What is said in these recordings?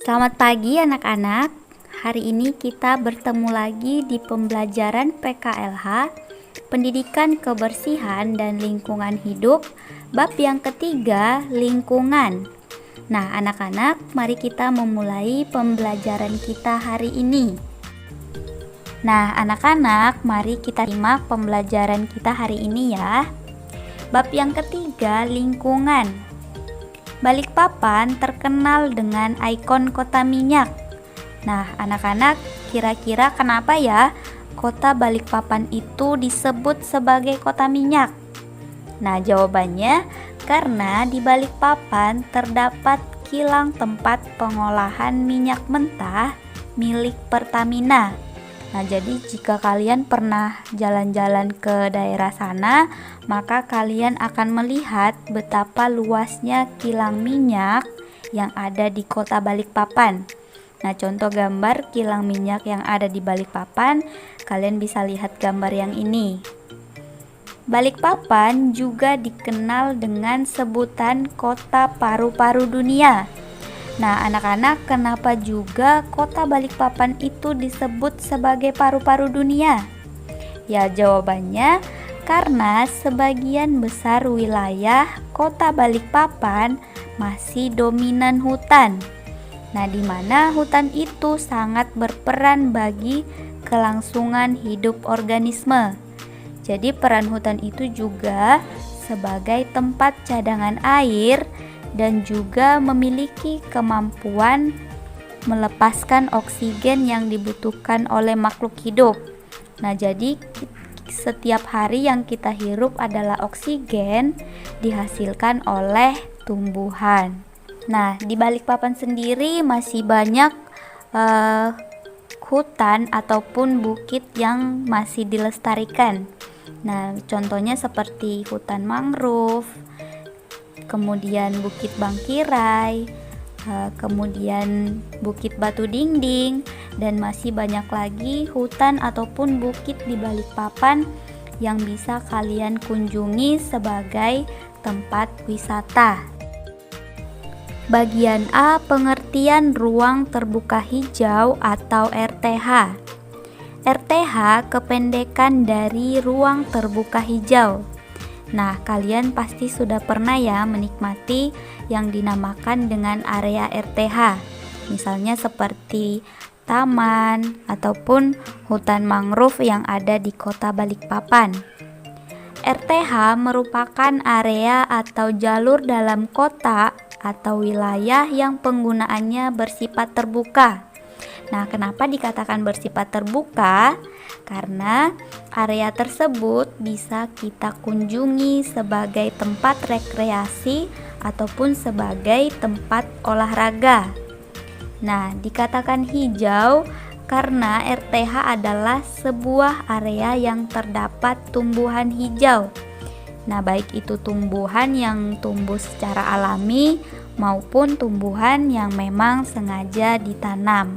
Selamat pagi anak-anak. Hari ini kita bertemu lagi di pembelajaran PKLH, Pendidikan Kebersihan dan Lingkungan Hidup, bab yang ketiga, lingkungan. Nah, anak-anak, mari kita memulai pembelajaran kita hari ini. Nah, anak-anak, mari kita simak pembelajaran kita hari ini ya. Bab yang ketiga, lingkungan. Balikpapan terkenal dengan ikon kota minyak. Nah, anak-anak, kira-kira kenapa ya kota Balikpapan itu disebut sebagai kota minyak? Nah, jawabannya karena di Balikpapan terdapat kilang tempat pengolahan minyak mentah milik Pertamina. Nah, jadi jika kalian pernah jalan-jalan ke daerah sana, maka kalian akan melihat betapa luasnya kilang minyak yang ada di kota Balikpapan. Nah, contoh gambar kilang minyak yang ada di Balikpapan, kalian bisa lihat gambar yang ini. Balikpapan juga dikenal dengan sebutan kota paru-paru dunia. Nah, anak-anak, kenapa juga kota Balikpapan itu disebut sebagai paru-paru dunia? Ya, jawabannya karena sebagian besar wilayah kota Balikpapan masih dominan hutan. Nah, di mana hutan itu sangat berperan bagi kelangsungan hidup organisme. Jadi, peran hutan itu juga sebagai tempat cadangan air dan juga memiliki kemampuan melepaskan oksigen yang dibutuhkan oleh makhluk hidup. Nah, jadi setiap hari yang kita hirup adalah oksigen dihasilkan oleh tumbuhan. Nah, di Balikpapan sendiri masih banyak hutan ataupun bukit yang masih dilestarikan. Nah, contohnya seperti hutan mangrove, kemudian Bukit Bangkirai, kemudian Bukit Batu Dinding, dan masih banyak lagi hutan ataupun bukit di Balikpapan yang bisa kalian kunjungi sebagai tempat wisata. Bagian A, pengertian ruang terbuka hijau atau RTH. RTH kependekan dari ruang terbuka hijau. Nah, kalian pasti sudah pernah ya menikmati yang dinamakan dengan area RTH. Misalnya seperti taman ataupun hutan mangrove yang ada di kota Balikpapan. RTH merupakan area atau jalur dalam kota atau wilayah yang penggunaannya bersifat terbuka. Nah, kenapa dikatakan bersifat terbuka? Karena area tersebut bisa kita kunjungi sebagai tempat rekreasi ataupun sebagai tempat olahraga. Nah, dikatakan hijau karena RTH adalah sebuah area yang terdapat tumbuhan hijau. Nah, baik itu tumbuhan yang tumbuh secara alami maupun tumbuhan yang memang sengaja ditanam.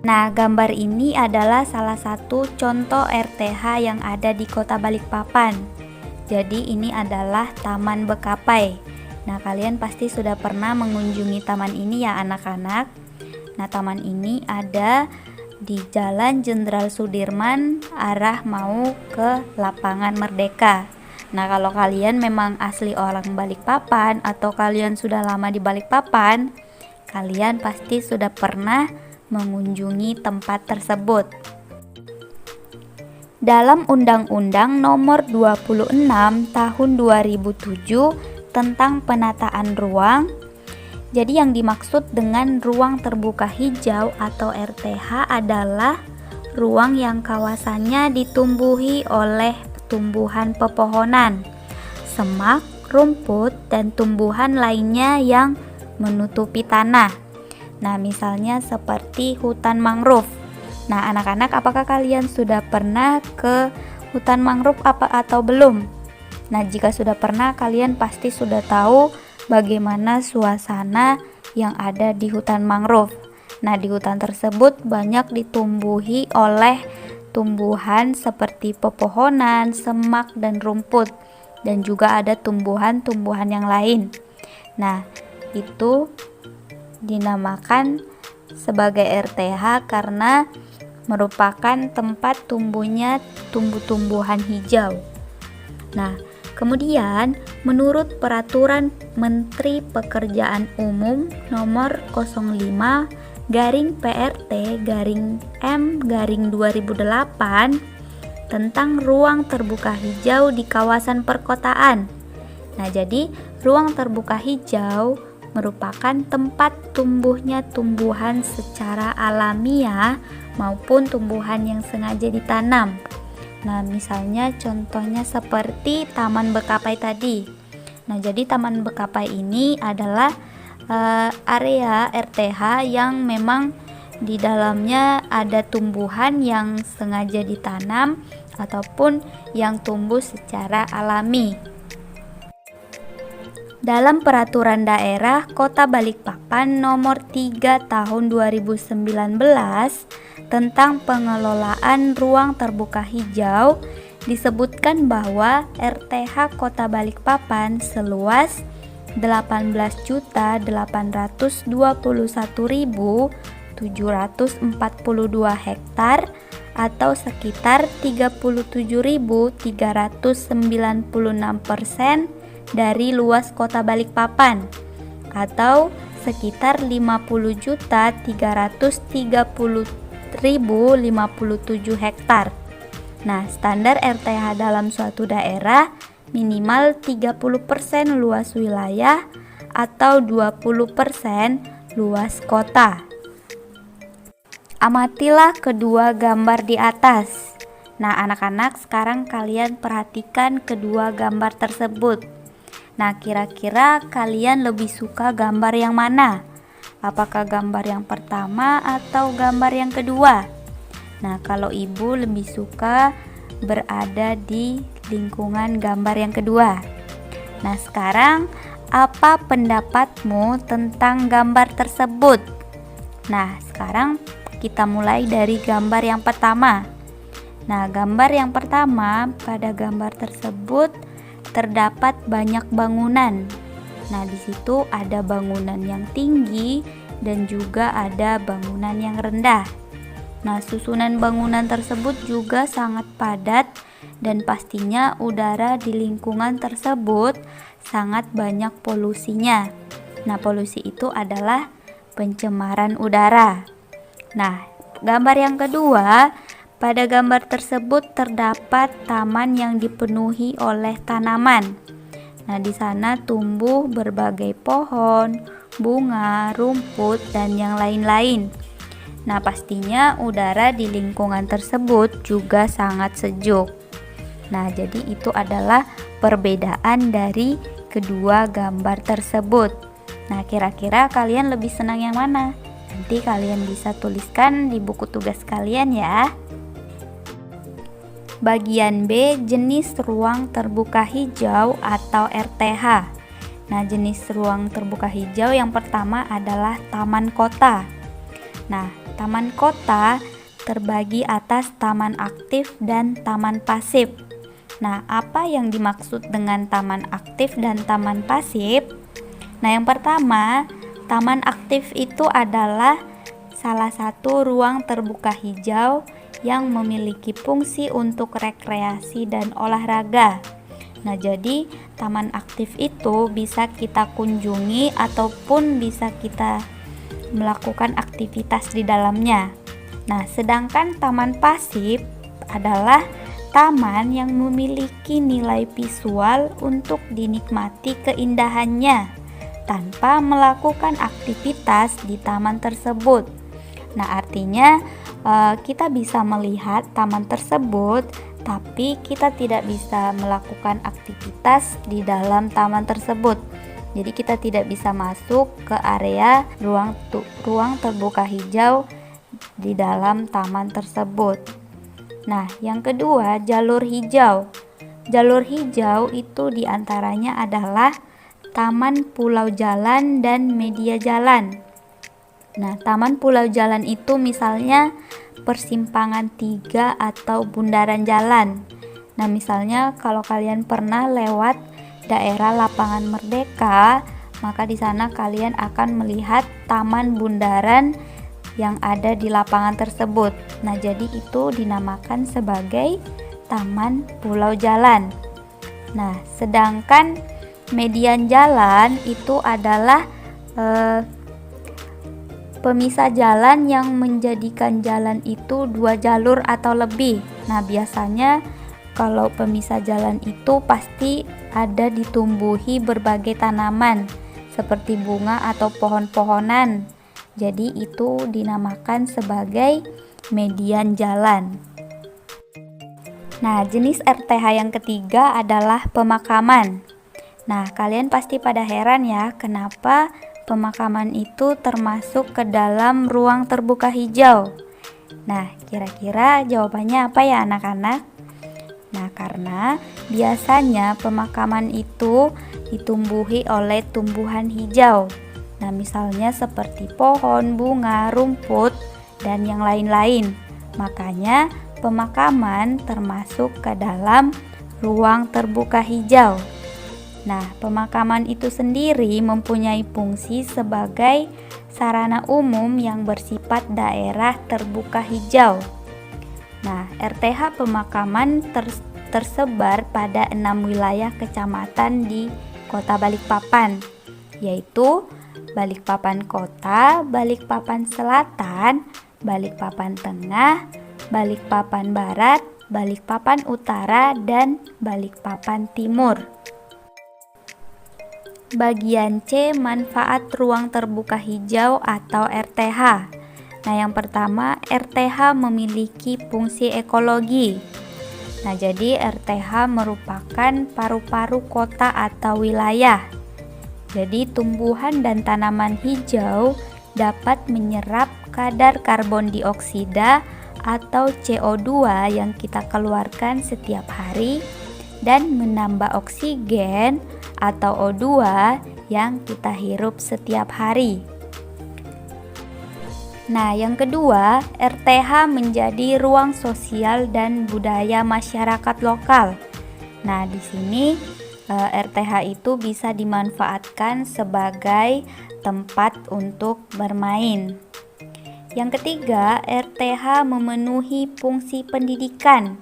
Nah, gambar ini adalah salah satu contoh RTH yang ada di kota Balikpapan. Jadi ini adalah Taman Bekapai. Nah, kalian pasti sudah pernah mengunjungi taman ini ya anak-anak. Nah, taman ini ada di Jalan Jenderal Sudirman arah mau ke Lapangan Merdeka. Nah, kalau kalian memang asli orang Balikpapan atau kalian sudah lama di Balikpapan, kalian pasti sudah pernah mengunjungi tempat tersebut. Dalam Undang-Undang Nomor 26 Tahun 2007 tentang penataan ruang, jadi yang dimaksud dengan ruang terbuka hijau atau RTH adalah ruang yang kawasannya ditumbuhi oleh tumbuhan pepohonan, semak, rumput, dan tumbuhan lainnya yang menutupi tanah. Nah, misalnya seperti hutan mangrove. Nah, anak-anak, apakah kalian sudah pernah ke hutan mangrove atau belum? Nah, jika sudah pernah, kalian pasti sudah tahu bagaimana suasana yang ada di hutan mangrove. Nah, di hutan tersebut banyak ditumbuhi oleh tumbuhan seperti pepohonan, semak, dan rumput, dan juga ada tumbuhan-tumbuhan yang lain. Nah, itu dinamakan sebagai RTH karena merupakan tempat tumbuhnya tumbuh-tumbuhan hijau. Nah, kemudian menurut Peraturan Menteri Pekerjaan Umum Nomor 05/PRT/M/2008 tentang ruang terbuka hijau di kawasan perkotaan. Nah, jadi ruang terbuka hijau merupakan tempat tumbuhnya tumbuhan secara alamiah maupun tumbuhan yang sengaja ditanam. Nah, misalnya contohnya seperti Taman Bekapai tadi. Nah, jadi Taman Bekapai ini adalah area RTH yang memang di dalamnya ada tumbuhan yang sengaja ditanam ataupun yang tumbuh secara alami. Dalam Peraturan Daerah Kota Balikpapan Nomor 3 Tahun 2019 tentang pengelolaan ruang terbuka hijau disebutkan bahwa RTH Kota Balikpapan seluas 18.821.742 hektar atau sekitar 37.396% dari luas Kota Balikpapan atau sekitar 50.330.057 hektar. Nah, standar RTH dalam suatu daerah minimal 30% luas wilayah atau 20% luas kota. Amatilah kedua gambar di atas. Nah, anak-anak, sekarang kalian perhatikan kedua gambar tersebut. Nah, kira-kira kalian lebih suka gambar yang mana? Apakah gambar yang pertama atau gambar yang kedua? Nah, kalau ibu lebih suka berada di lingkungan gambar yang kedua. Nah, sekarang apa pendapatmu tentang gambar tersebut? Nah, sekarang kita mulai dari gambar yang pertama. Nah, gambar yang pertama, pada gambar tersebut terdapat banyak bangunan. Nah, di situ ada bangunan yang tinggi dan juga ada bangunan yang rendah. Nah, susunan bangunan tersebut juga sangat padat dan pastinya udara di lingkungan tersebut sangat banyak polusinya. Nah, polusi itu adalah pencemaran udara. Nah, gambar yang kedua, pada gambar tersebut terdapat taman yang dipenuhi oleh tanaman. Nah, di sana tumbuh berbagai pohon, bunga, rumput, dan yang lain-lain. Nah, pastinya udara di lingkungan tersebut juga sangat sejuk. Nah, jadi itu adalah perbedaan dari kedua gambar tersebut. Nah, kira-kira kalian lebih senang yang mana? Nanti kalian bisa tuliskan di buku tugas kalian ya. Bagian B, jenis ruang terbuka hijau atau RTH. Nah, jenis ruang terbuka hijau yang pertama adalah taman kota. Nah, taman kota terbagi atas taman aktif dan taman pasif. Nah, apa yang dimaksud dengan taman aktif dan taman pasif? Nah, yang pertama, taman aktif itu adalah salah satu ruang terbuka hijau yang memiliki fungsi untuk rekreasi dan olahraga. Nah, jadi taman aktif itu bisa kita kunjungi ataupun bisa kita melakukan aktivitas di dalamnya. Nah, sedangkan taman pasif adalah taman yang memiliki nilai visual untuk dinikmati keindahannya tanpa melakukan aktivitas di taman tersebut. Nah, artinya kita bisa melihat taman tersebut, tapi kita tidak bisa melakukan aktivitas di dalam taman tersebut. Jadi kita tidak bisa masuk ke area ruang terbuka hijau di dalam taman tersebut. Nah, yang kedua, jalur hijau. Jalur hijau itu diantaranya adalah taman pulau jalan dan media jalan. Nah, taman pulau jalan itu misalnya persimpangan 3 atau bundaran jalan. Nah, misalnya kalau kalian pernah lewat daerah Lapangan Merdeka, maka di sana kalian akan melihat taman bundaran yang ada di lapangan tersebut. Nah, jadi itu dinamakan sebagai taman pulau jalan. Nah, sedangkan median jalan itu adalah pemisah jalan yang menjadikan jalan itu 2 jalur atau lebih. Nah, biasanya kalau pemisah jalan itu pasti ada ditumbuhi berbagai tanaman seperti bunga atau pohon-pohonan. Jadi itu dinamakan sebagai median jalan. Nah, jenis RTH yang ketiga adalah pemakaman. Nah, kalian pasti pada heran ya, kenapa pemakaman itu termasuk ke dalam ruang terbuka hijau. Nah, kira-kira jawabannya apa ya anak-anak? Nah, karena biasanya pemakaman itu ditumbuhi oleh tumbuhan hijau. Nah, misalnya seperti pohon, bunga, rumput, dan yang lain-lain. Makanya pemakaman termasuk ke dalam ruang terbuka hijau. Nah, pemakaman itu sendiri mempunyai fungsi sebagai sarana umum yang bersifat daerah terbuka hijau. Nah, RTH pemakaman tersebar pada 6 wilayah kecamatan di Kota Balikpapan, yaitu Balikpapan Kota, Balikpapan Selatan, Balikpapan Tengah, Balikpapan Barat, Balikpapan Utara, dan Balikpapan Timur. Bagian C, manfaat ruang terbuka hijau atau RTH. Nah, yang pertama, RTH memiliki fungsi ekologi. Nah, jadi RTH merupakan paru-paru kota atau wilayah. Jadi tumbuhan dan tanaman hijau dapat menyerap kadar karbon dioksida atau CO2 yang kita keluarkan setiap hari dan menambah oksigen atau O2 yang kita hirup setiap hari. Nah, yang kedua, RTH menjadi ruang sosial dan budaya masyarakat lokal. Nah, di sini RTH itu bisa dimanfaatkan sebagai tempat untuk bermain. Yang ketiga, RTH memenuhi fungsi pendidikan.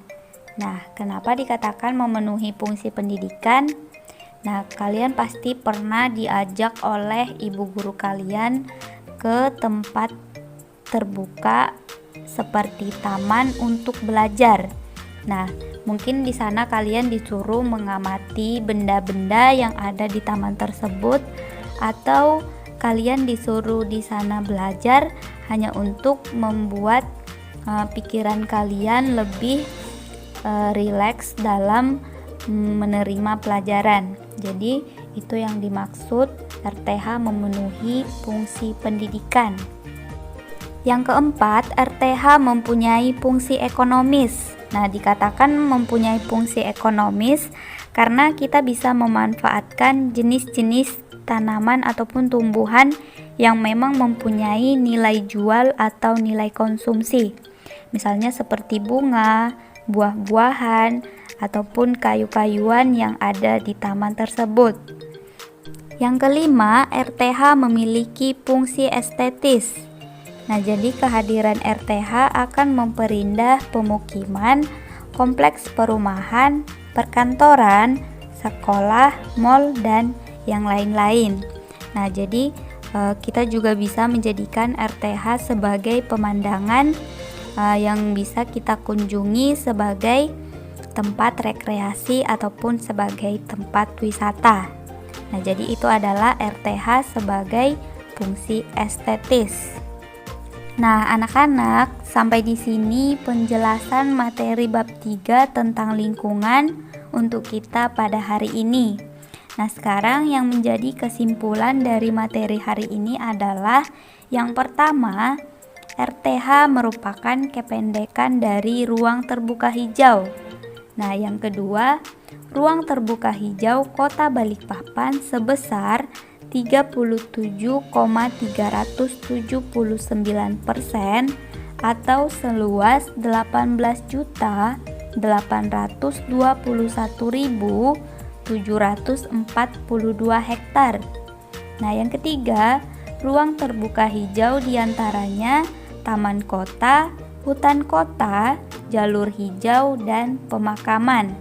Nah, kenapa dikatakan memenuhi fungsi pendidikan? Nah, kalian pasti pernah diajak oleh ibu guru kalian ke tempat terbuka seperti taman untuk belajar. Nah, mungkin di sana kalian disuruh mengamati benda-benda yang ada di taman tersebut, atau kalian disuruh di sana belajar hanya untuk membuat pikiran kalian lebih rileks dalam menerima pelajaran. Jadi, itu yang dimaksud RTH memenuhi fungsi pendidikan. Yang keempat, RTH mempunyai fungsi ekonomis. Nah, dikatakan mempunyai fungsi ekonomis karena kita bisa memanfaatkan jenis-jenis tanaman ataupun tumbuhan yang memang mempunyai nilai jual atau nilai konsumsi. Misalnya seperti bunga, buah-buahan, ataupun kayu-kayuan yang ada di taman tersebut. Yang kelima, RTH memiliki fungsi estetis. Nah, jadi kehadiran RTH akan memperindah pemukiman, kompleks perumahan, perkantoran, sekolah, mal, dan yang lain-lain. Nah, jadi kita juga bisa menjadikan RTH sebagai pemandangan yang bisa kita kunjungi sebagai tempat rekreasi ataupun sebagai tempat wisata. Nah, jadi itu adalah RTH sebagai fungsi estetis. Nah, anak-anak, sampai di sini penjelasan materi bab 3 tentang lingkungan untuk kita pada hari ini. Nah, sekarang yang menjadi kesimpulan dari materi hari ini adalah yang pertama, RTH merupakan kependekan dari ruang terbuka hijau. Nah, yang kedua, ruang terbuka hijau Kota Balikpapan sebesar 37,379% atau seluas 18.821.742 hektar. Nah, yang ketiga, ruang terbuka hijau diantaranya taman kota, hutan kota, jalur hijau, dan pemakaman.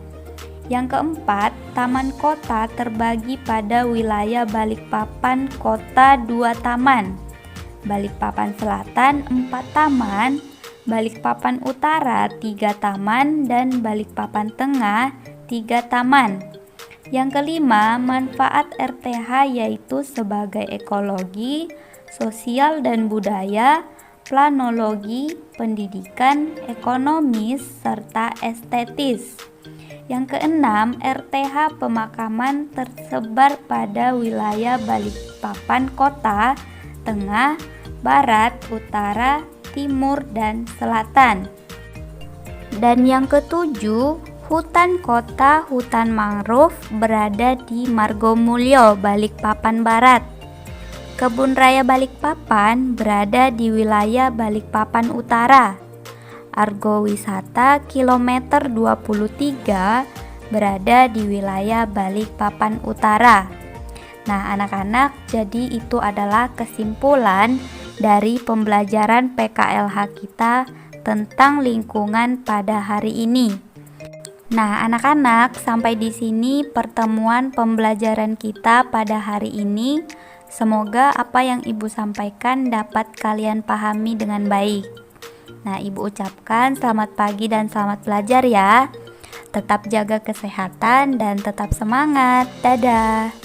Yang keempat, taman kota terbagi pada wilayah Balikpapan Kota 2 taman, Balikpapan Selatan 4 taman, Balikpapan Utara 3 taman, dan Balikpapan Tengah 3 taman. Yang kelima, manfaat RTH yaitu sebagai ekologi, sosial dan budaya, planologi, pendidikan, ekonomis, serta estetis. Yang keenam, RTH pemakaman tersebar pada wilayah Balikpapan Kota, Tengah, Barat, Utara, Timur, dan Selatan. Dan yang ketujuh, hutan kota hutan mangrove berada di Margomulyo, Balikpapan Barat. Kebun Raya Balikpapan berada di wilayah Balikpapan Utara. Argo Wisata kilometer 23 berada di wilayah Balikpapan Utara. Nah, anak-anak, jadi itu adalah kesimpulan dari pembelajaran PKLH kita tentang lingkungan pada hari ini. Nah, anak-anak, sampai di sini pertemuan pembelajaran kita pada hari ini. Semoga apa yang Ibu sampaikan dapat kalian pahami dengan baik. Nah, Ibu ucapkan selamat pagi dan selamat belajar ya. Tetap jaga kesehatan dan tetap semangat. Dadah.